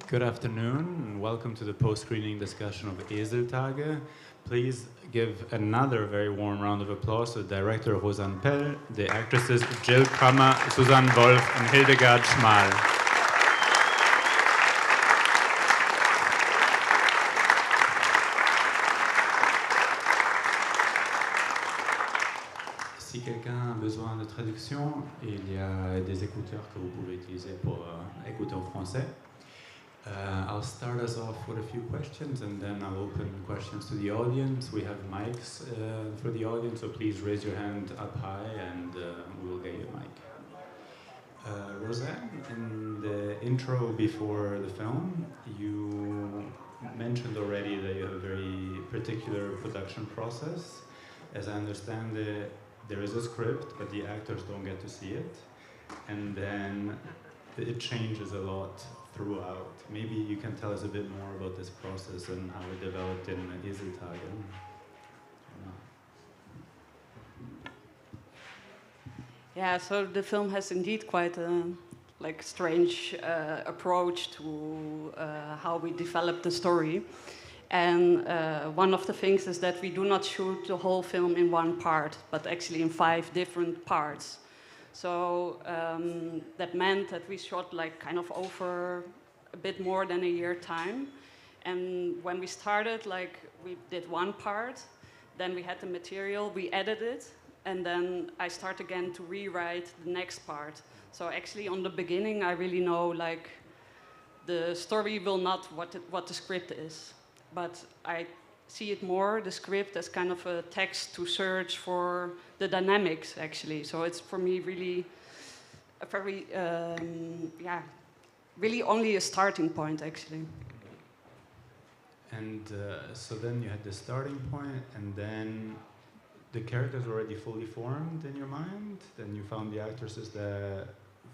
Good afternoon, and welcome to the post-screening discussion of Eseltage. Please give another very warm round of applause to the director Rosanne Pel, the actresses Jill Krammer, Susanne Wolf, and Hildegard Schmal. Si quelqu'un a besoin de traduction, il y a des écouteurs que vous pouvez utiliser pour écouter en français. I'll start us off with a few questions and then I'll open questions to the audience. We have mics for the audience, so please raise your hand up high and we'll get you a mic. Rosanne, in the intro before the film, you mentioned already that you have a very particular production process. As I understand it, there is a script, but the actors don't get to see it. And then it changes a lot throughout. Maybe you can tell us a bit more about this process and how it developed in Eseltage. Yeah, so the film has indeed quite a strange approach to how we develop the story. And one of the things is that we do not shoot the whole film in one part, but actually in 5 different parts. So that meant that we shot kind of over a bit more than a year time. And when we started, we did one part, then we had the material, we edited it, and then I start again to rewrite the next part. So actually on the beginning, I really know the story will not what the script is, but I see it more, the script, as kind of a text to search for the dynamics, actually. So it's for me really a very, really only a starting point, actually. And so then you had the starting point, and then the characters were already fully formed in your mind? Then you found the actresses that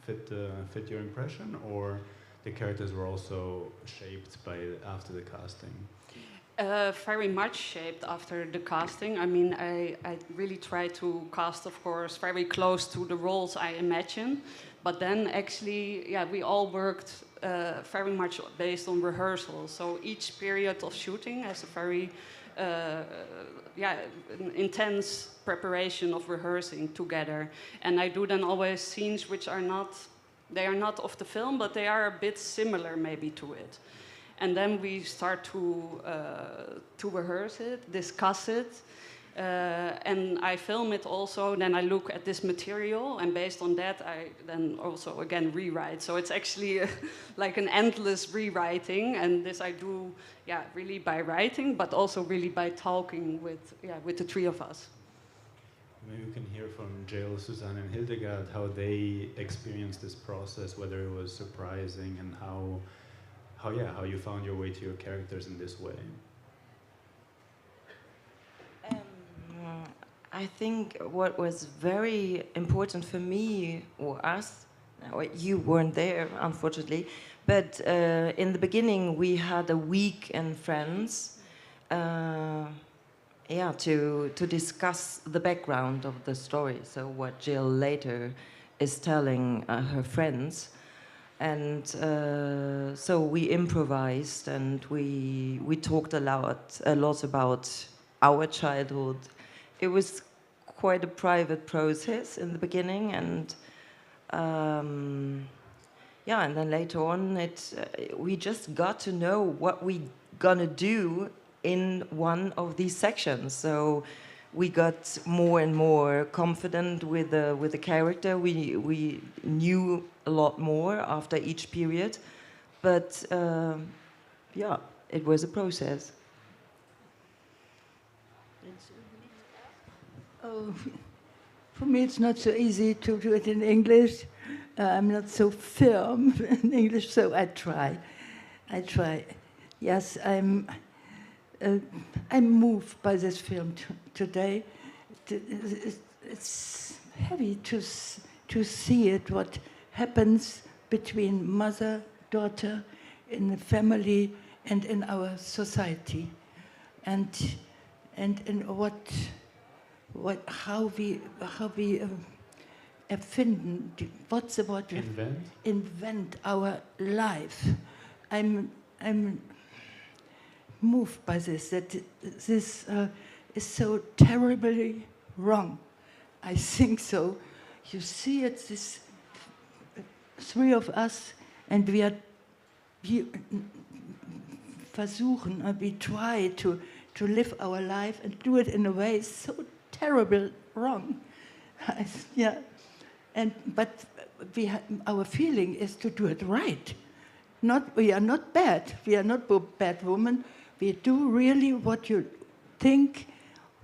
fit your impression, or the characters were also shaped after the casting? Very much shaped after the casting. I mean, I really try to cast, of course, very close to the roles I imagine. But then actually, yeah, we all worked very much based on rehearsals. So each period of shooting has a very intense preparation of rehearsing together. And I do then always scenes which are not of the film, but they are a bit similar maybe to it. And then we start to rehearse it, discuss it, and I film it also. Then I look at this material, and based on that, I then also again rewrite. So it's actually like an endless rewriting, and this I do, really by writing, but also really by talking with the 3 of us. Maybe we can hear from Jill, Susanne, and Hildegard how they experienced this process, whether it was surprising, and how you found your way to your characters in this way. I think what was very important for me, or us, you weren't there, unfortunately, but in the beginning we had a week in France to discuss the background of the story, so what Jill later is telling her friends. And so we improvised, and we talked a lot about our childhood. It was quite a private process in the beginning, and and then later on, we just got to know what we gonna do in one of these sections. So we got more and more confident with the character. We knew a lot more after each period, but it was a process. Oh, for me it's not so easy to do it in English. I'm not so firm in English, so I try. Yes, I'm moved by this film today. It's heavy to see it, what happens between mother, daughter, in the family, and in our society, and in how we erfinden, what's the word? Invent? Invent our life. I'm moved by this, that this is so terribly wrong. I think so. You see it, this three of us, and we versuchen, we try to live our life and do it in a way so terrible wrong. Yeah, but our feeling is to do it right. We are not bad. We are not bad women. We do really what you think,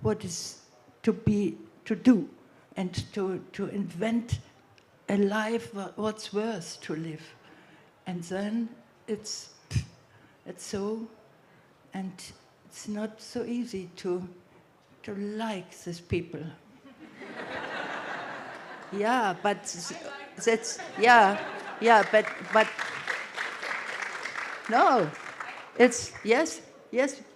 what is to do, and to invent a life what's worth to live. And then it's so, and it's not so easy to like these people. Yeah, but that's but no, it's yes.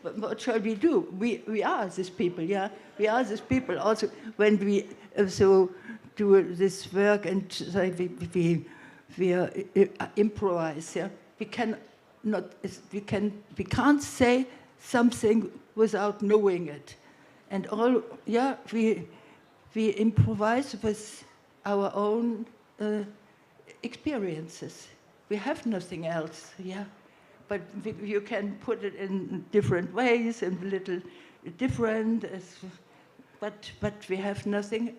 But what shall we do? We are these people. Yeah, we are these people. Also, when we so do this work and we improvise. Yeah, we can't say something without knowing it, and we improvise with our own experiences. We have nothing else. Yeah. But you can put it in different ways and a little different. But we have nothing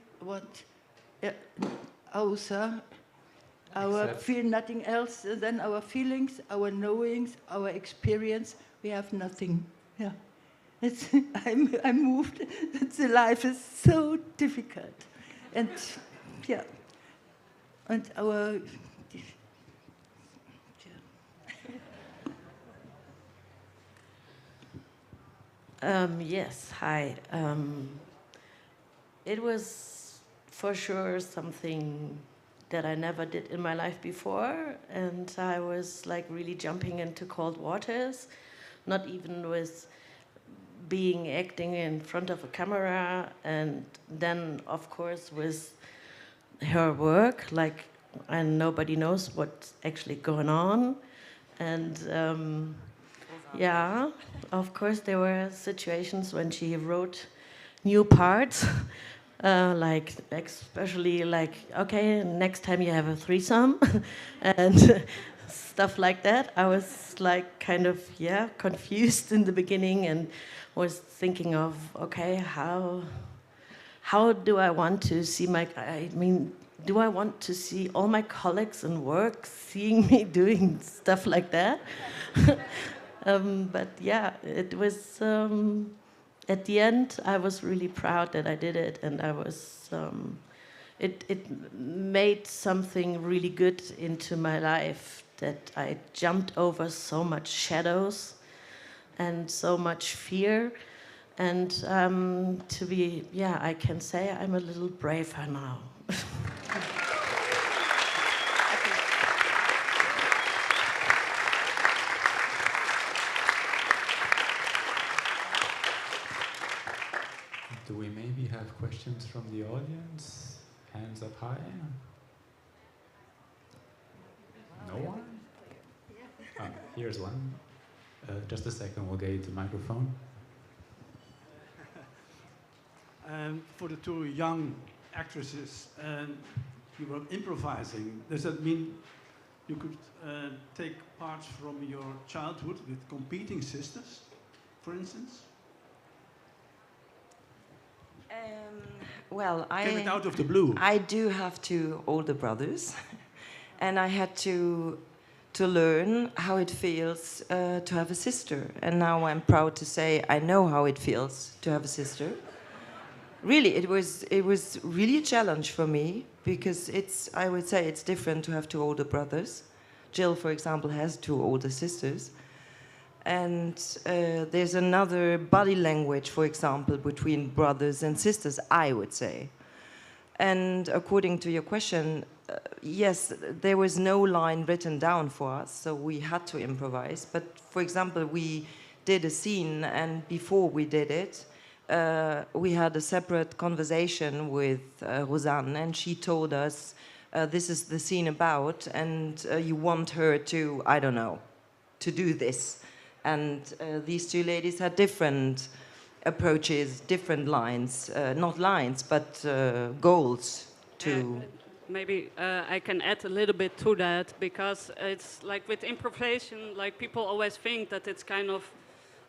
nothing else than our feelings, our knowings, our experience. We have nothing. Yeah, I'm moved. The life is so difficult, and yeah, and our. Yes, hi. It was for sure something that I never did in my life before, and I was like really jumping into cold waters, not even with acting in front of a camera, and then of course with her work, like, and nobody knows what's actually going on, and yeah, of course there were situations when she wrote new parts, like especially like, okay, next time you have a threesome, and stuff like that. I was like kind of, yeah, confused in the beginning and was thinking of, okay, how do I want to see do I want to see all my colleagues and work seeing me doing stuff like that? But yeah, it was, at the end, I was really proud that I did it, and I was, it made something really good into my life, that I jumped over so much shadows and so much fear, and I can say I'm a little braver now. Do we maybe have questions from the audience? Hands up high. No one? Oh, here's one. Just a second, we'll get you the microphone. For the two young actresses, you were improvising. Does that mean you could take parts from your childhood with competing sisters, for instance? Well, Came it out of the blue? I do have two older brothers, and I had to learn how it feels to have a sister. And now I'm proud to say I know how it feels to have a sister. Really, it was really a challenge for me, because I would say it's different to have two older brothers. Jill, for example, has two older sisters. And there's another body language, for example, between brothers and sisters, I would say. And according to your question, yes, there was no line written down for us, so we had to improvise. But for example, we did a scene, and before we did it, we had a separate conversation with Rosanne, and she told us, this is the scene about, and you want her to, I don't know, to do this. And these two ladies had different approaches, different lines, not lines, but goals to... Maybe I can add a little bit to that, because it's like with improvisation, like people always think that it's kind of,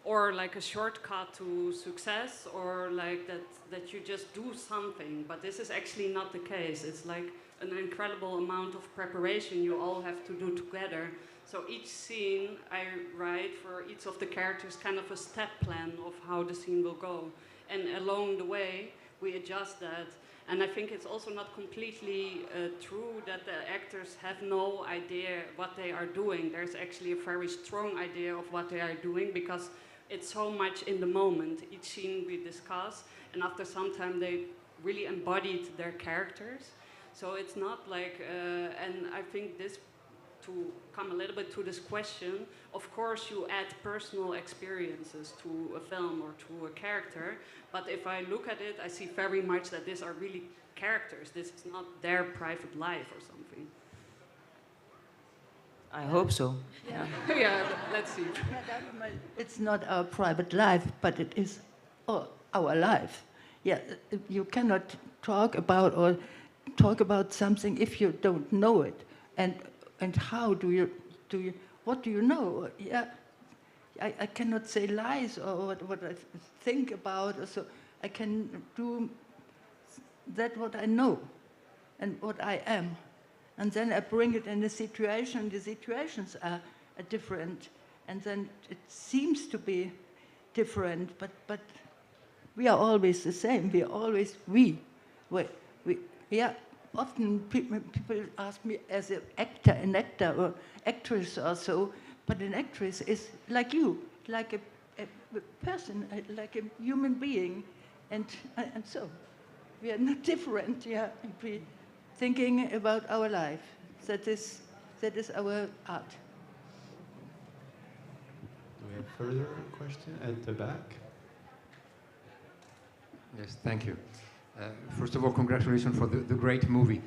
or like a shortcut to success, or like that you just do something, but this is actually not the case. It's like an incredible amount of preparation you all have to do together. So each scene I write for each of the characters kind of a step plan of how the scene will go, and along the way we adjust that. And I think it's also not completely true that the actors have no idea what they are doing. There's actually a very strong idea of what they are doing, because it's so much in the moment. Each scene we discuss, and after some time they really embodied their characters. So it's not like, and I think this, to come a little bit to this question, of course you add personal experiences to a film or to a character, but if I look at it, I see very much that these are really characters. This is not their private life or something. I hope so. Yeah, yeah, let's see. It's not our private life, but it is our life. Yeah, you cannot talk about something if you don't know it. And how do you what do you know? Yeah, I cannot say lies or what I think about, or so I can do that what I know and what I am, and then I bring it in the situation. The situations are different, and then it seems to be different, but we are always the same. We are always we. Yeah. Often people ask me as an actor or actress or so, but an actress is like you, like a person, like a human being, and so we are not different. Yeah, we thinking about our life. That is our art. Do we have further question at the back? Yes, thank you. First of all, congratulations for the great movie.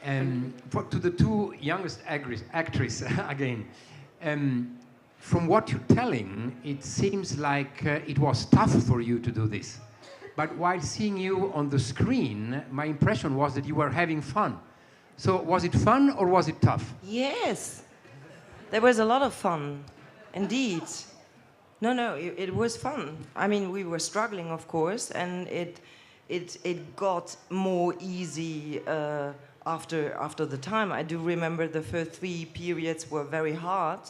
To the two youngest actresses, again, from what you're telling, it seems like it was tough for you to do this. But while seeing you on the screen, my impression was that you were having fun. So was it fun or was it tough? Yes, there was a lot of fun, indeed. No, it was fun. I mean, we were struggling, of course, and it got more easy after the time. I do remember the first 3 periods were very hard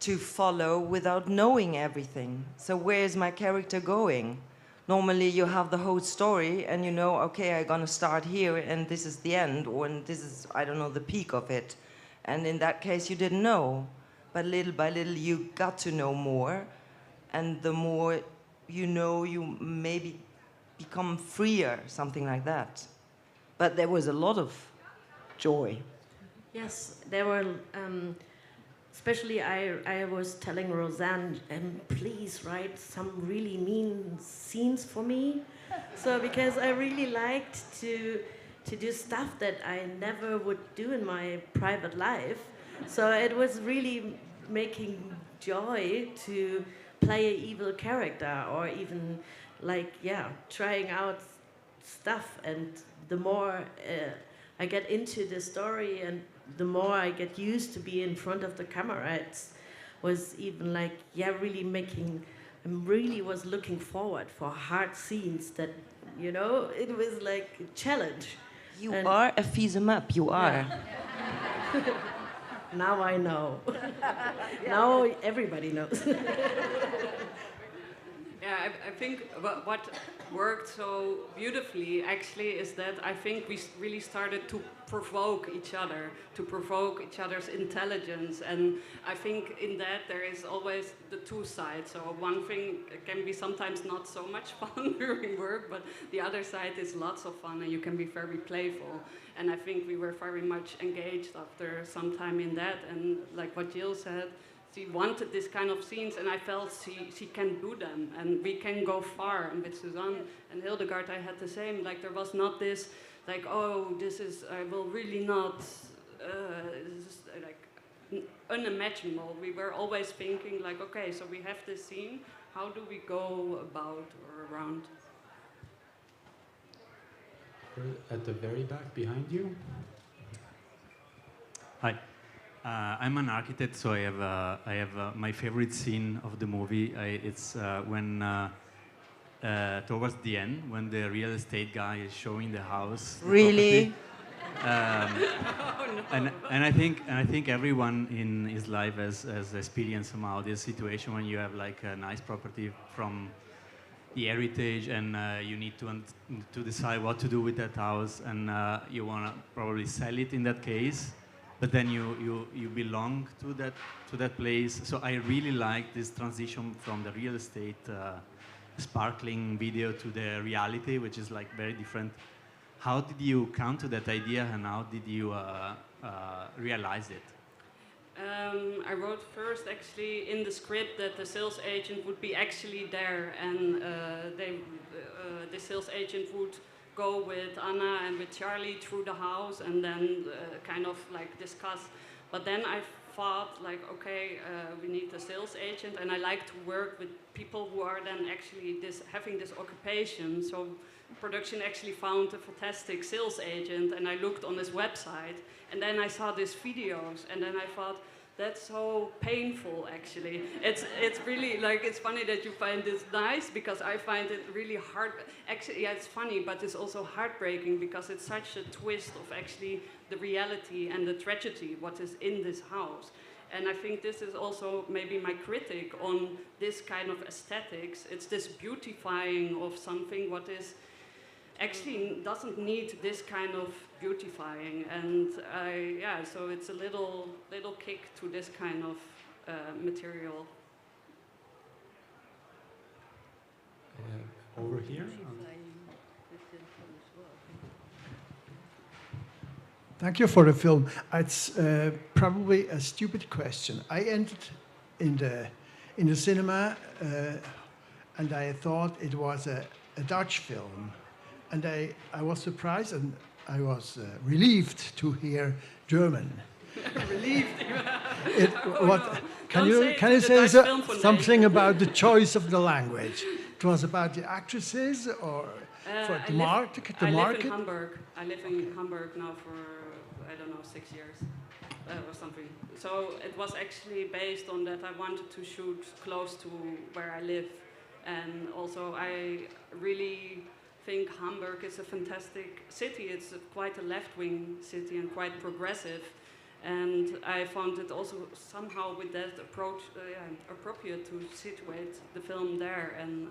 to follow without knowing everything. So where is my character going? Normally you have the whole story and you know, okay, I'm gonna start here and this is the end, or this is, I don't know, the peak of it. And in that case you didn't know. But little by little you got to know more, and the more you know, you maybe become freer, something like that. But there was a lot of joy. Yes, there were, especially I was telling Rosanne, please write some really mean scenes for me. So, because I really liked to do stuff that I never would do in my private life. So it was really making joy to play an evil character, or even like, yeah, trying out stuff. And the more I get into the story and the more I get used to be in front of the camera, it was even like, yeah, really I really was looking forward for hard scenes that, you know, it was like a challenge. You are a fils-em-up, you are. Yeah. Now I know. Now everybody knows. Yeah, I think what worked so beautifully actually is that I think we really started to provoke each other's intelligence, and I think in that there is always the two sides. So one thing can be sometimes not so much fun during work, but the other side is lots of fun and you can be very playful. And I think we were very much engaged after some time in that, and like what Jill said, she wanted this kind of scenes, and I felt she can do them, and we can go far. And with Suzanne and Hildegard, I had the same. Like, there was not this, like, oh, this is, I will really not, like, unimaginable. We were always thinking like, okay, so we have this scene, how do we go about or around? At the very back behind you. Hi, I'm an architect, so I have my favorite scene of the movie. It's when towards the end, when the real estate guy is showing the house. The Really? and I think everyone in his life has experienced somehow this situation when you have like a nice property from the heritage, and you need to decide what to do with that house, and you want to probably sell it in that case, but then you belong to that place. So I really like this transition from the real estate sparkling video to the reality, which is like very different. How did you come to that idea, and how did you realize it? I wrote first actually in the script that the sales agent would be actually there, and the sales agent would go with Anna and with Charlie through the house and then kind of like discuss. But then I thought like, okay, we need a sales agent, and I like to work with people who are then actually having this occupation. So production actually found a fantastic sales agent, and I looked on his website, and then I saw these videos, and then I thought, that's so painful actually. It's really like, it's funny that you find this nice, because I find it really hard. Actually, yeah, it's funny, but it's also heartbreaking, because it's such a twist of actually the reality and the tragedy, what is in this house. And I think this is also maybe my critic on this kind of aesthetics. It's this beautifying of something what is actually doesn't need this kind of beautifying, and so it's a little kick to this kind of material. Over here. Thank you for the film. It's probably a stupid question. I entered in the cinema, and I thought it was a Dutch film. And I was surprised, and I was relieved to hear German. Relieved. Can you say something about the choice of the language? It was about the actresses, or for the market? I live in Hamburg. I live in Hamburg now for, I don't know, 6 years or something. So it was actually based on that I wanted to shoot close to where I live. And also I really think Hamburg is a fantastic city. It's quite a left-wing city and quite progressive. And I found it also somehow with that approach appropriate to situate the film there. And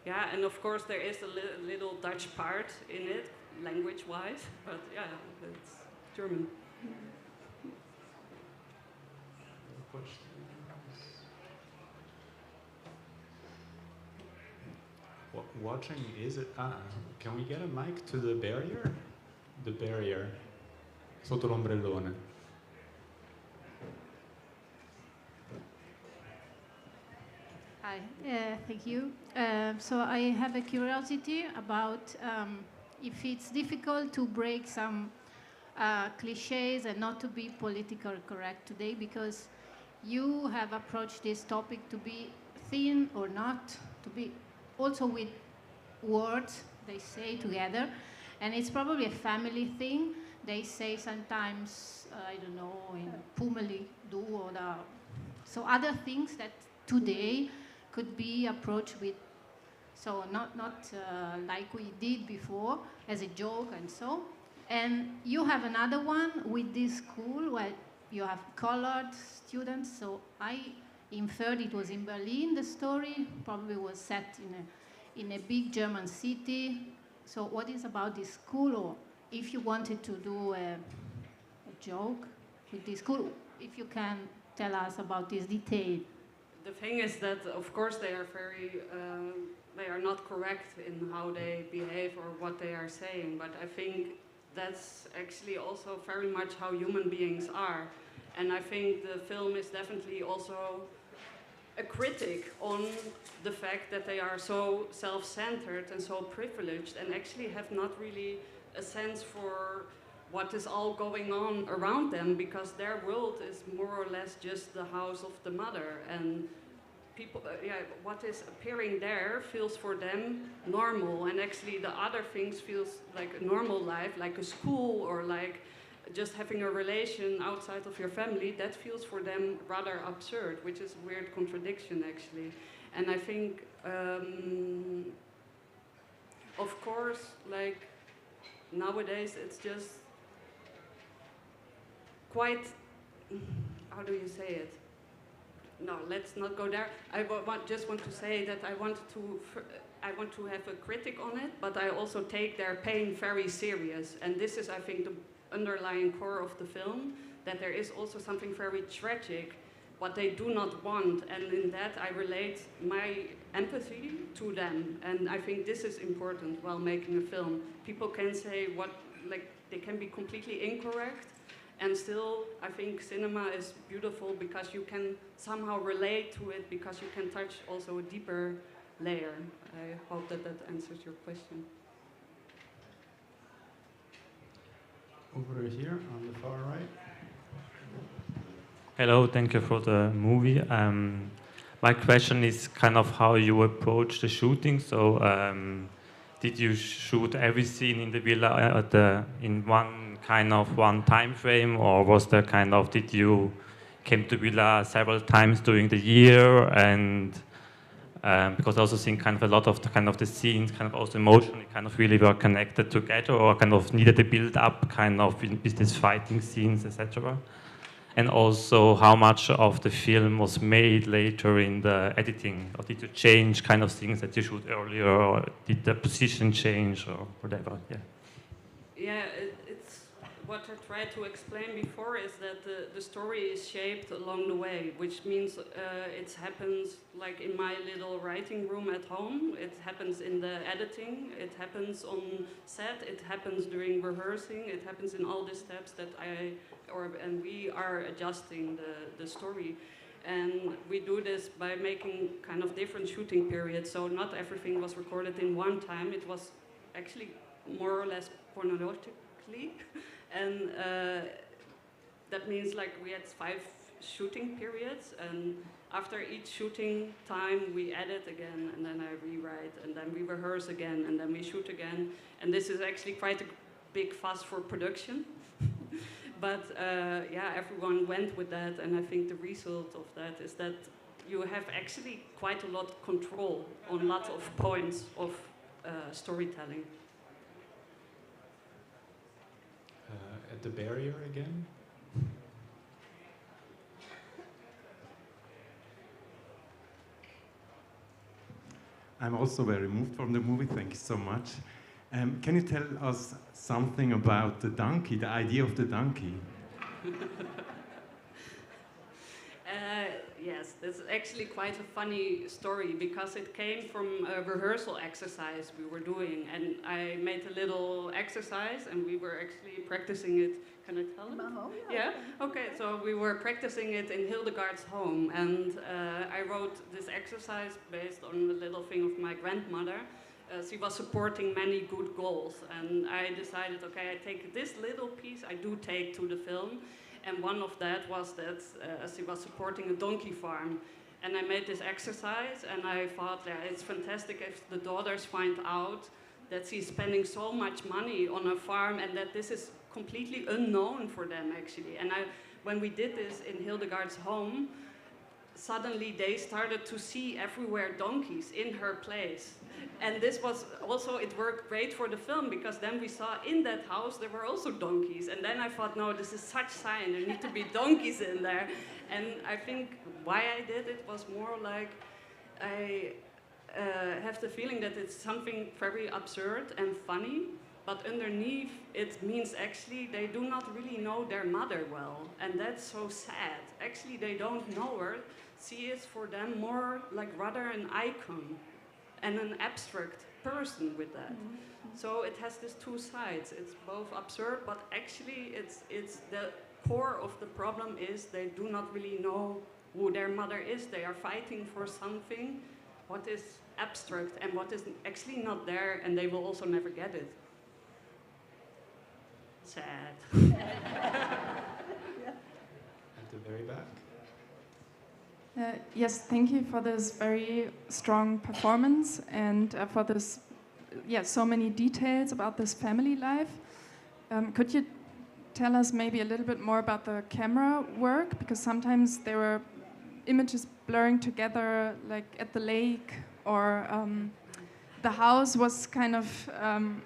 and of course there is a little Dutch part in it, language-wise, but yeah, it's German. Watching, is it? Can we get a mic to the barrier? The barrier. Sotto l'ombrellone. Hi, thank you. So I have a curiosity about if it's difficult to break some cliches and not to be politically correct today, because you have approached this topic to be thin or not, to be also with words they say together, and it's probably a family thing. They say sometimes, I don't know, in Pumeli, do, or so other things that today could be approached with, so not like we did before as a joke and so. And you have another one with this school where you have colored students, so I inferred it was in Berlin, the story, probably was set in a big German city. So what is about this school, or if you wanted to do a joke with this school, if you can tell us about this detail. The thing is that, of course, they are they are not correct in how they behave or what they are saying, but I think that's actually also very much how human beings are. And I think the film is definitely also a critic on the fact that they are so self-centered and so privileged and actually have not really a sense for what is all going on around them, because their world is more or less just the house of the mother, and people, what is appearing there feels for them normal, and actually the other things feels like a normal life, like a school or like just having a relation outside of your family, that feels for them rather absurd, which is a weird contradiction actually. And I think, of course, like nowadays it's just quite, how do you say it? No, let's not go there. I just want to say that I want to have a critic on it, but I also take their pain very serious. And this is, I think, the underlying core of the film, that there is also something very tragic, what they do not want. And in that, I relate my empathy to them. And I think this is important while making a film. People can say what, like, they can be completely incorrect. And still, I think cinema is beautiful because you can somehow relate to it, because you can touch also a deeper layer. I hope that that answers your question. Over here on the far right. Hello, thank you for the movie. My question is kind of how you approach the shooting. So, did you shoot every scene in the villa in one time frame, or was there kind of, did you came to villa several times during the year? And because I also think kind of a lot of the scenes kind of also emotionally kind of really were connected together, or kind of needed a build up kind of with these fighting scenes, etc. And also how much of the film was made later in the editing, or did you change kind of things that you shoot earlier, or did the position change or whatever? Yeah. Yeah, it's what I tried to explain before is that the story is shaped along the way, which means it happens like in my little writing room at home, it happens in the editing, it happens on set, it happens during rehearsing, it happens in all the steps that and we are adjusting the story. And we do this by making kind of different shooting periods, so not everything was recorded in one time, it was actually more or less chronologically. And that means like we had 5 shooting periods, and after each shooting time we edit again, and then I rewrite, and then we rehearse again, and then we shoot again. And this is actually quite a big fuss for production. But yeah, everyone went with that, and I think the result of that is that you have actually quite a lot of control on lots of points of storytelling. At the barrier again. I'm also very moved from the movie, thank you so much. Can you tell us something about the donkey, the idea of the donkey? Yes, it's actually quite a funny story, because it came from a rehearsal exercise we were doing, and I made a little exercise and we were actually practicing it. Can I tell them? Yeah? Okay, so we were practicing it in Hildegard's home, and I wrote this exercise based on a little thing of my grandmother. She was supporting many good goals, and I decided, okay, I take this little piece, I do take to the film. And one of that was that she was supporting a donkey farm. And I made this exercise, and I thought, yeah, it's fantastic if the daughters find out that she's spending so much money on a farm, and that this is completely unknown for them, actually. And when we did this in Hildegard's home, suddenly they started to see everywhere donkeys in her place. And this was also, it worked great for the film, because then we saw in that house there were also donkeys. And then I thought, no, this is such sign, there need to be donkeys in there. And I think why I did it was more like, I have the feeling that it's something very absurd and funny, but underneath it means actually they do not really know their mother well. And that's so sad. Actually, they don't know her. She is for them more like rather an icon and an abstract person with that. Mm-hmm. So it has these two sides. It's both absurd, but actually it's the core of the problem is they do not really know who their mother is. They are fighting for something what is abstract and what is actually not there, and they will also never get it. Sad. At the very back. Yes, thank you for this very strong performance and for this, so many details about this family life. Could you tell us maybe a little bit more about the camera work? Because sometimes there were images blurring together, like at the lake, or the house was kind of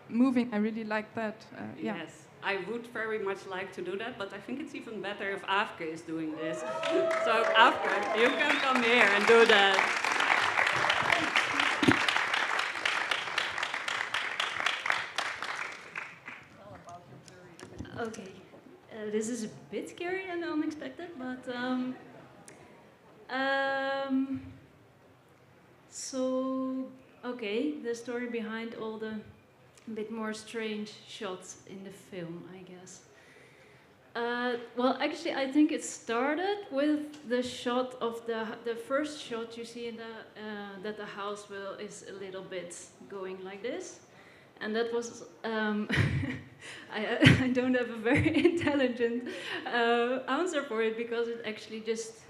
moving. I really like that. Yes. I would very much like to do that, but I think it's even better if Afke is doing this. So Afke, you can come here and do that. Okay, this is a bit scary and unexpected, but the story behind all the bit more strange shots in the film, I guess. Well, actually, I think it started with the shot of the first shot you see in that the house is a little bit going like this, and that was I don't have a very intelligent answer for it, because it actually just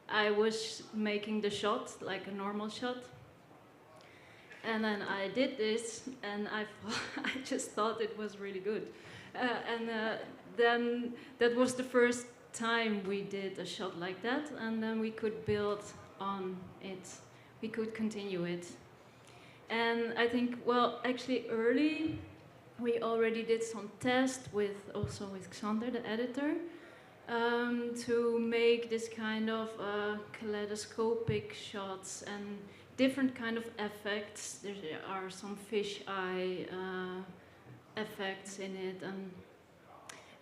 I was making the shot like a normal shot. And then I did this, and I just thought it was really good. Then that was the first time we did a shot like that, and then we could build on it. We could continue it. And I think, well, actually early, we already did some tests with Xander, the editor, to make this kind of kaleidoscopic shots and different kind of effects. There are some fish eye effects in it,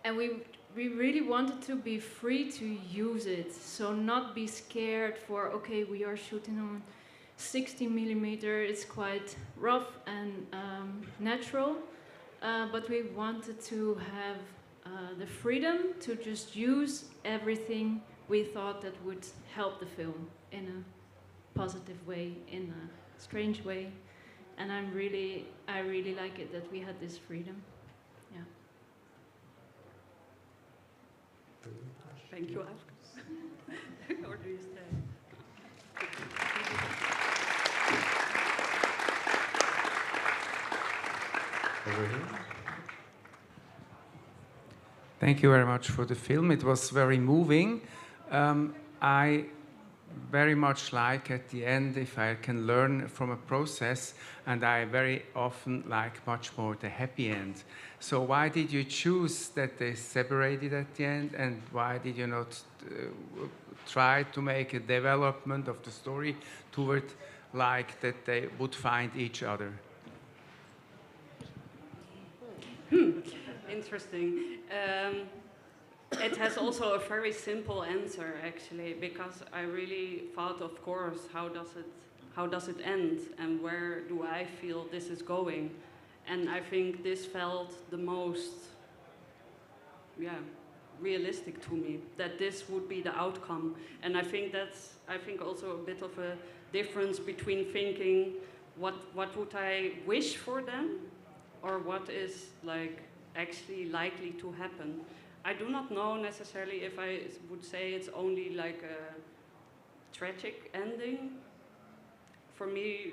and we really wanted to be free to use it, so not be scared for, okay, we are shooting on 60mm, it's quite rough and natural, but we wanted to have the freedom to just use everything we thought that would help the film in a positive way, in a strange way, and I really like it that we had this freedom. Yeah. Thank you, Afke. Or do you stay? Over here. Thank you very much for the film. It was very moving. I very much like at the end if I can learn from a process, and I very often like much more the happy end. So why did you choose that they separated at the end, and why did you not try to make a development of the story toward like that they would find each other? Interesting. It has also a very simple answer, actually, because I really thought, of course, how does it end, and where do I feel this is going? And I think this felt the most, realistic to me, that this would be the outcome. And I think that's also a bit of a difference between thinking what would I wish for them, or what is like actually likely to happen. I do not know necessarily if I would say it's only like a tragic ending. For me,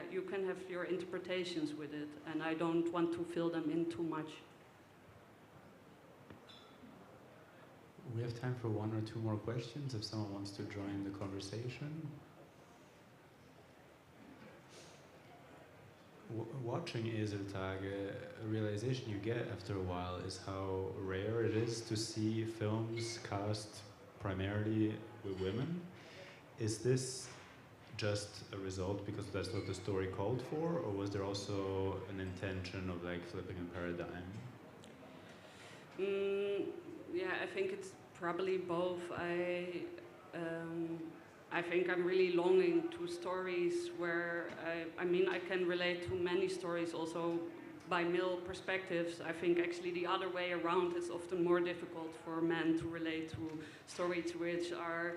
you can have your interpretations with it, and I don't want to fill them in too much. We have time for one or two more questions if someone wants to join the conversation. Watching Eseltage, a realization you get after a while is how rare it is to see films cast primarily with women. Is this just a result because that's what the story called for, or was there also an intention of like flipping a paradigm? I think it's probably both. I think I'm really longing to stories where, I can relate to many stories also by male perspectives. I think actually the other way around is often more difficult for men to relate to stories which are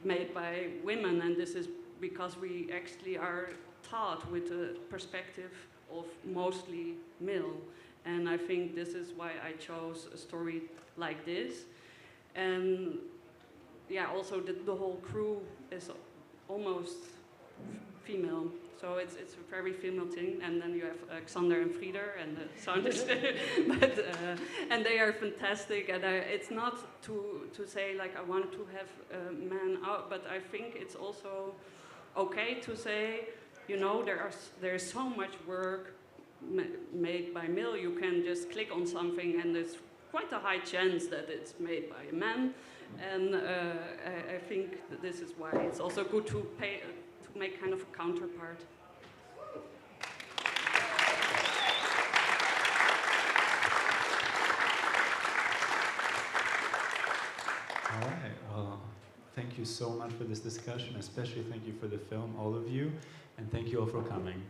made by women, and this is because we actually are taught with a perspective of mostly male. And I think this is why I chose a story like this. And yeah, also the whole crew is almost female. So it's a very female thing, and then you have Xander and Frieder and the sound is, and they are fantastic. And it's not to say like I want to have men out, but I think it's also okay to say, you know, there's so much work made by male. You can just click on something, and there's quite a high chance that it's made by a man. And I think that this is why it's also good to make kind of a counterpart. All right, well, thank you so much for this discussion, especially thank you for the film, all of you, and thank you all for coming.